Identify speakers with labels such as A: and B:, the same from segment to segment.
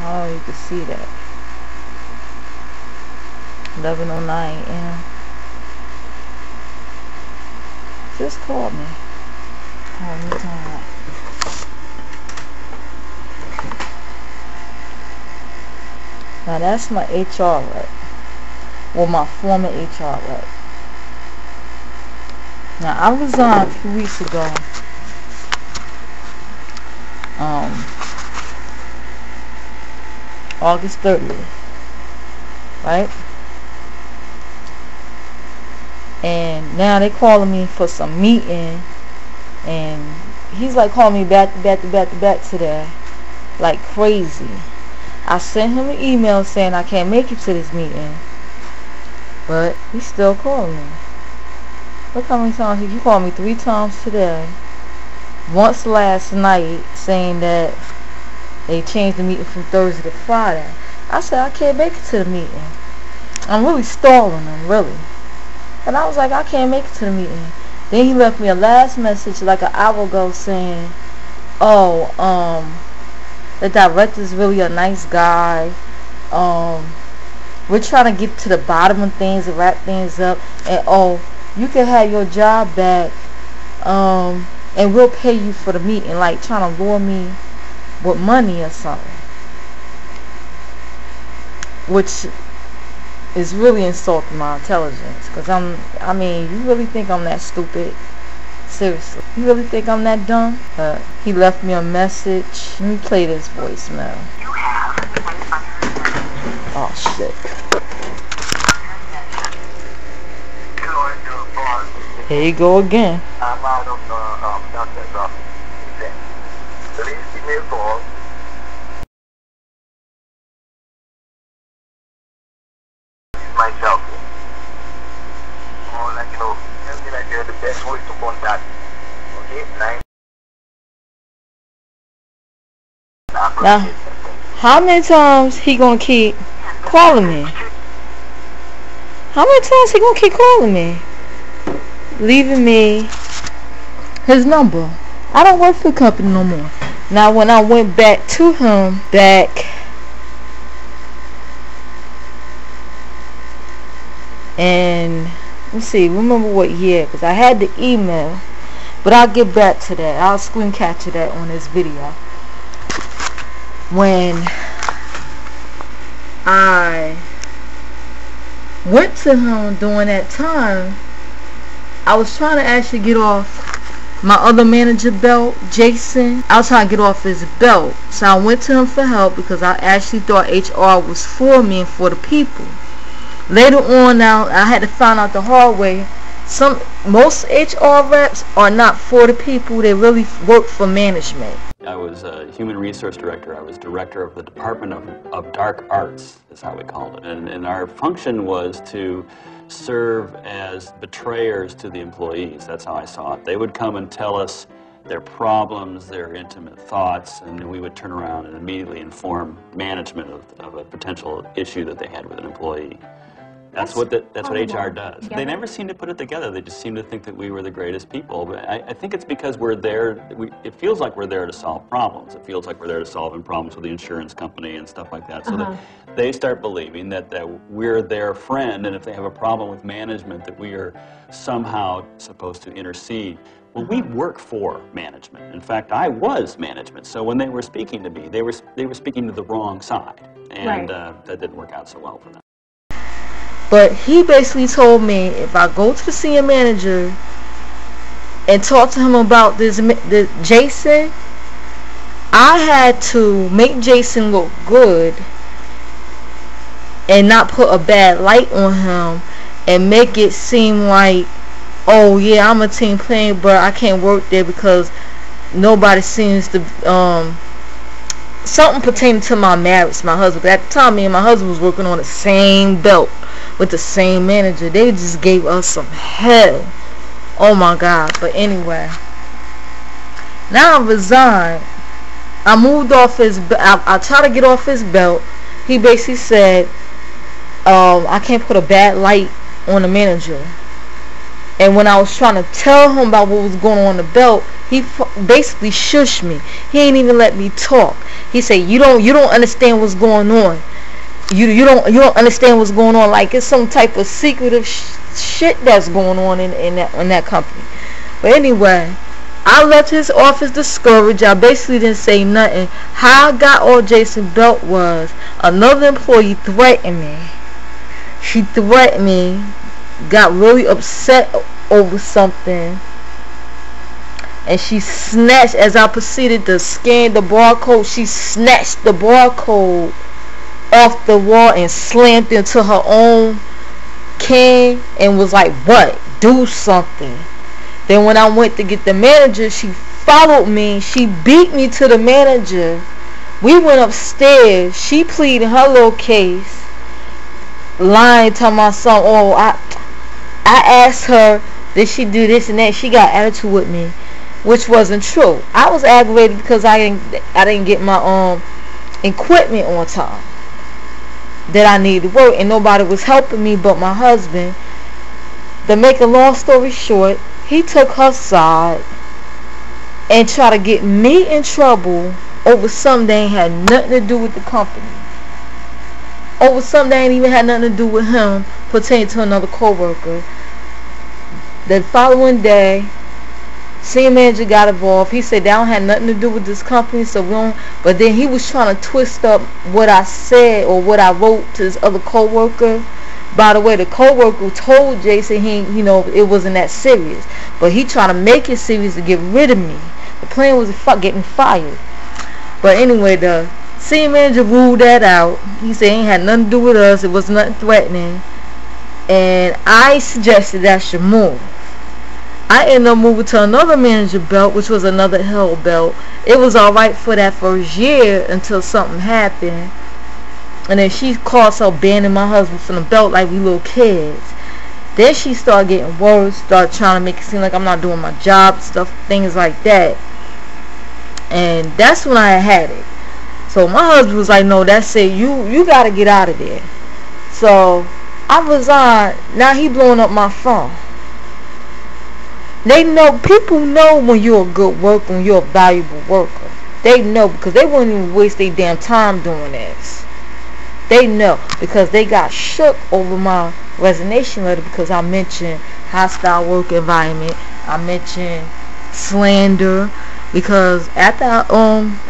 A: Oh, you can see that. 11:09 a.m. Just called me. Oh, let me turn that. Now that's my HR rep. Well, my former HR rep. Now I resigned a few weeks ago. August 30th. Right? And now they calling me for some meeting, and he's like calling me back to back today, like crazy. I sent him an email saying I can't make it to this meeting, but he's still calling me. Look how many times he called me 3 times today. Once last night saying that they changed the meeting from Thursday to Friday. I said I can't make it to the meeting. I'm really stalling him, really. And I was like, I can't make it to the meeting. Then he left me a last message like an hour ago saying, oh, the director's really a nice guy. We're trying to get to the bottom of things and wrap things up. And oh, you can have your job back. And we'll pay you for the meeting. Like trying to lure me with money or something. Which is really insulting my intelligence. Because I mean, you really think I'm that stupid? Seriously. You really think I'm that dumb? He left me a message. Let me play this voicemail.
B: You have
A: oh shit. Here you go again.
B: I'm out of the doctor's office. Please give me a call. Myself. Oh, like you know, everything I do, the best way to contact. Okay, 9.
A: Now, how many times he gonna keep calling me? How many times he gonna keep calling me? Leaving me his number. I don't work for the company no more. Now, when I went back to him, and let's see, remember what year? Because I had the email, but I'll get back to that. I'll screen capture that on this video. When I went to him during that time, I was trying to actually get off my other manager belt, Jason. I was trying to get off his belt. So I went to him for help because I actually thought HR was for me and for the people. Later on now, I had to find out the hard way. Most HR reps are not for the people. They really work for management.
C: I was a human resource director. I was director of the Department of Dark Arts, is how we called it. And our function was to serve as betrayers to the employees. That's how I saw it. They would come and tell us their problems, their intimate thoughts, and then we would turn around and immediately inform management of a potential issue that they had with an employee. That's what HR does. They never seem to put it together. They just seem to think that we were the greatest people. But I think it's because we're there. It feels like we're there to solve problems. It feels like we're there to solve problems with the insurance company and stuff like that. So that they start believing that we're their friend, and if they have a problem with management, that we are somehow supposed to intercede. Well, we work for management. In fact, I was management. So when they were speaking to me, they were speaking to the wrong side, and that didn't work out so well for them.
A: But he basically told me if I go to the senior manager and talk to him about this Jason, I had to make Jason look good and not put a bad light on him and make it seem like, oh yeah, I'm a team player, but I can't work there because nobody seems to something pertaining to my marriage, my husband. At the time, me and my husband was working on the same belt with the same manager. They just gave us some hell. Oh my God. But anyway, now I resigned. I moved off his I tried to get off his belt. He basically said I can't put a bad light on the manager. And when I was trying to tell him about what was going on the belt, he basically shushed me. He ain't even let me talk. He said, "You don't understand what's going on. You don't understand what's going on. Like it's some type of secretive shit that's going on in that company." But anyway, I left his office discouraged. I basically didn't say nothing. How I got on Jason Belt was another employee threatened me. She threatened me, got really upset over something, and she snatched, as I proceeded to scan the barcode, she snatched the barcode off the wall and slammed into her own can and was like, "What? Do something." Then when I went to get the manager, she followed me. She beat me to the manager. We went upstairs. She pleaded her little case, lying to my son. Oh, I asked her, did she do this and that? She got attitude with me, which wasn't true. I was aggravated because I didn't get my equipment on time that I needed to work, and nobody was helping me but my husband. To make a long story short, he took her side and tried to get me in trouble over something that ain't had nothing to do with the company. Over something that ain't even had nothing to do with him, pertaining to another co-worker. The following day, senior manager got involved. He said that don't have nothing to do with this company, so we don't. But then he was trying to twist up what I said or what I wrote to this other co-worker. By the way, the co-worker told Jason it wasn't that serious, but he tried to make it serious to get rid of me. The plan was getting fired. But anyway, the senior manager ruled that out. He said it ain't had nothing to do with us. It was nothing threatening, and I suggested that I should move. I ended up moving to another manager belt, which was another hell belt. It was alright for that first year until something happened. And then she called herself banning my husband from the belt like we little kids. Then she started getting worse, started trying to make it seem like I'm not doing my job, stuff, things like that. And that's when I had it. So my husband was like, "No, that's it. You gotta get out of there." So I resigned. Now he blowing up my phone. They know, people know when you're a good worker, when you're a valuable worker. They know, because they wouldn't even waste their damn time doing this. They know because they got shook over my resignation letter because I mentioned hostile work environment. I mentioned slander, because after I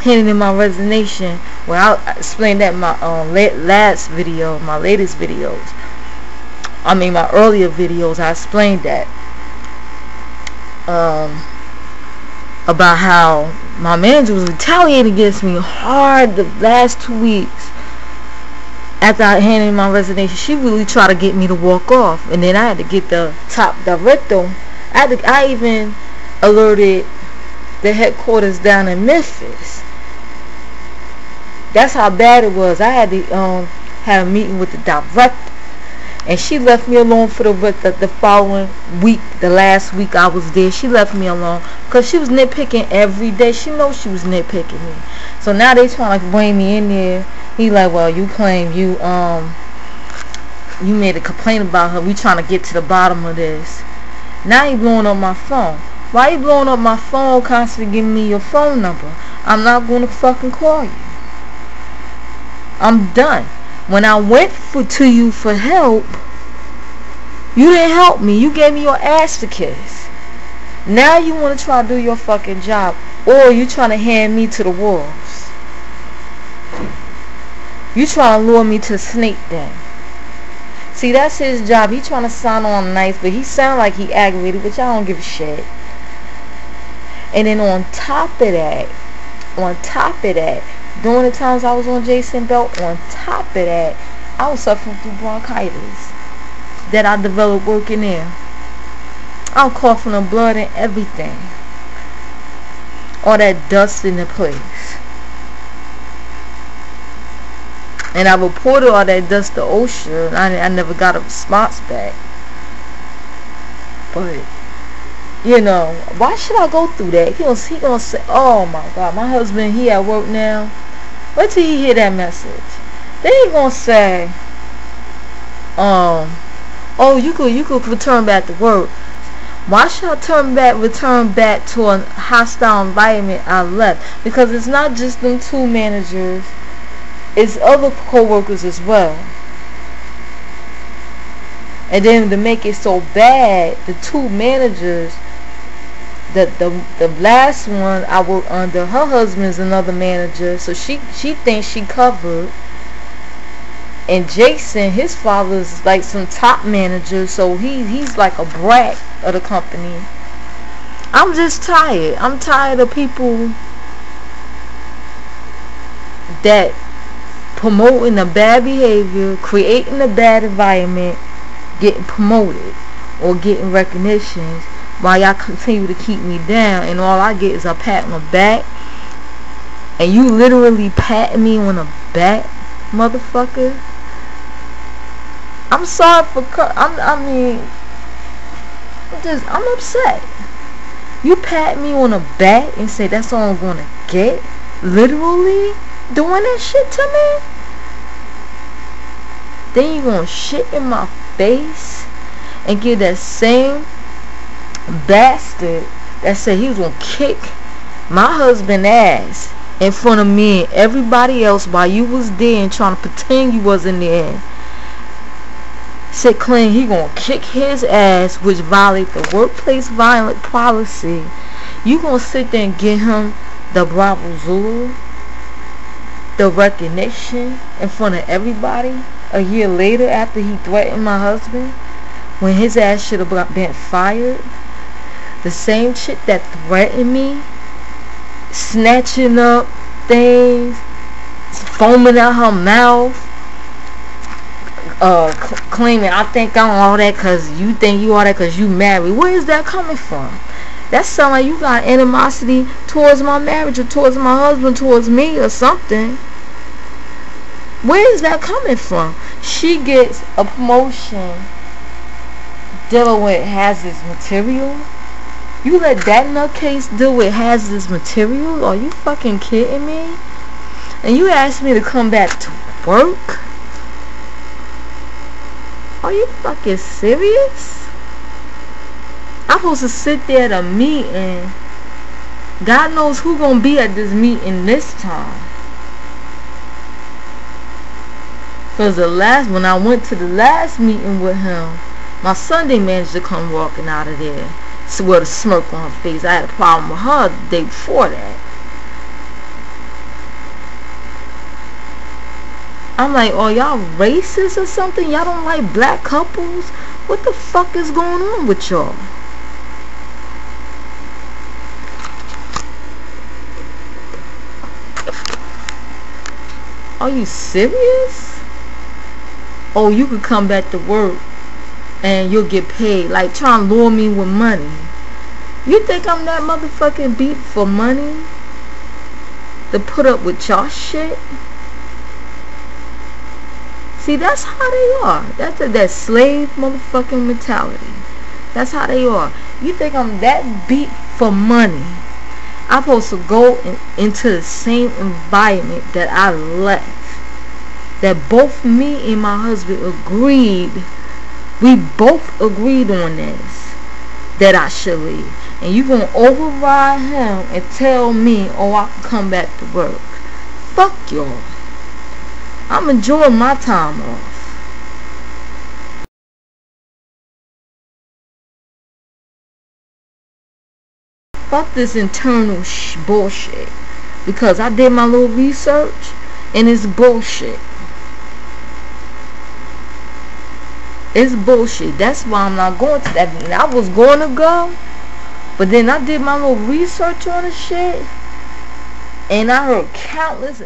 A: handed in my resignation, well, I explained that in my latest videos, my earlier videos, I explained that about how my manager was retaliating against me hard the last 2 weeks. After I handed in my resignation, she really tried to get me to walk off, and then I had to get the top director. I even alerted the headquarters down in Memphis. That's how bad it was. I had to have a meeting with the director, and she left me alone for the following week. The last week I was there, she left me alone because she was nitpicking every day. She knows she was nitpicking me. So now they trying to bring me in there. He like, "Well, you claim you made a complaint about her. We trying to get to the bottom of this." Now he blowing up my phone. Why you blowing up my phone, constantly giving me your phone number? I'm not going to fucking call you. I'm done. When I went to you for help, you didn't help me. You gave me your ass to kiss. Now you want to try to do your fucking job, or you trying to hand me to the wolves. You trying to lure me to snake den. See, that's his job. He trying to sound on nice, but he sound like he aggravated, which I don't give a shit. And then on top of that, during the times I was on Jason Belt, on top of that, I was suffering through bronchitis that I developed working there. I'm coughing up blood and everything. All that dust in the place. And I reported all that dust to OSHA, and I never got a response back. But, why should I go through that? He gonna say, "Oh my God, my husband, he at work now." Wait till he hear that message. Then he gonna say, "Oh, you could return back to work." Why should I return back to a hostile environment I left? Because it's not just them two managers, it's other co-workers as well. And then to make it so bad, the two managers, the last one I work under, her husband's another manager, so she thinks she covered. And Jason, his father's like some top manager, so he's like a brat of the company. I'm just tired. I'm tired of people that promoting the bad behavior, creating a bad environment, getting promoted or getting recognitions, while y'all continue to keep me down, and all I get is a pat on the back. And you literally patting me on the back, motherfucker. I'm sorry for I'm upset. You pat me on the back and say that's all I'm gonna get, literally doing that shit to me. Then you gonna shit in my face and give that same bastard that said he was gonna kick my husband ass in front of me and everybody else while you was there and trying to pretend you wasn't there, said claim he gonna kick his ass, which violate the workplace violent policy. You gonna sit there and give him the Bravo Zulu, the recognition in front of everybody a year later after he threatened my husband, when his ass should have been fired? The same chick that threatened me, snatching up things, foaming out her mouth, claiming I think I'm all that because you think you all that because you married. Where is that coming from? That sounds like you got animosity towards my marriage or towards my husband, towards me or something. Where is that coming from? She gets a promotion dealing with hazardous material. You let that nutcase deal with hazardous material? Are you fucking kidding me? And you asked me to come back to work? Are you fucking serious? I'm supposed to sit there at a meeting. God knows who gonna be at this meeting this time. Cause when I went to the last meeting with him, my Sunday manager come walking out of there with a smirk on her face. I had a problem with her the day before that. I'm like, oh, y'all racist or something? Y'all don't like black couples? What the fuck is going on with y'all? Are you serious? Oh, you could come back to work and you'll get paid. Like trying to lure me with money. You think I'm that motherfucking beat for money? To put up with y'all shit? See, that's how they are. That's that slave motherfucking mentality. That's how they are. You think I'm that beat for money? I'm supposed to go into the same environment that I left. That both me and my husband agreed. We both agreed on this. That I should leave. And you gonna override him and tell me, oh, I can come back to work. Fuck y'all. I'm enjoying my time off. Fuck this internal bullshit. Because I did my little research and it's bullshit. It's bullshit. That's why I'm not going to that meeting. I was going to go, but then I did my little research on the shit, and I heard countless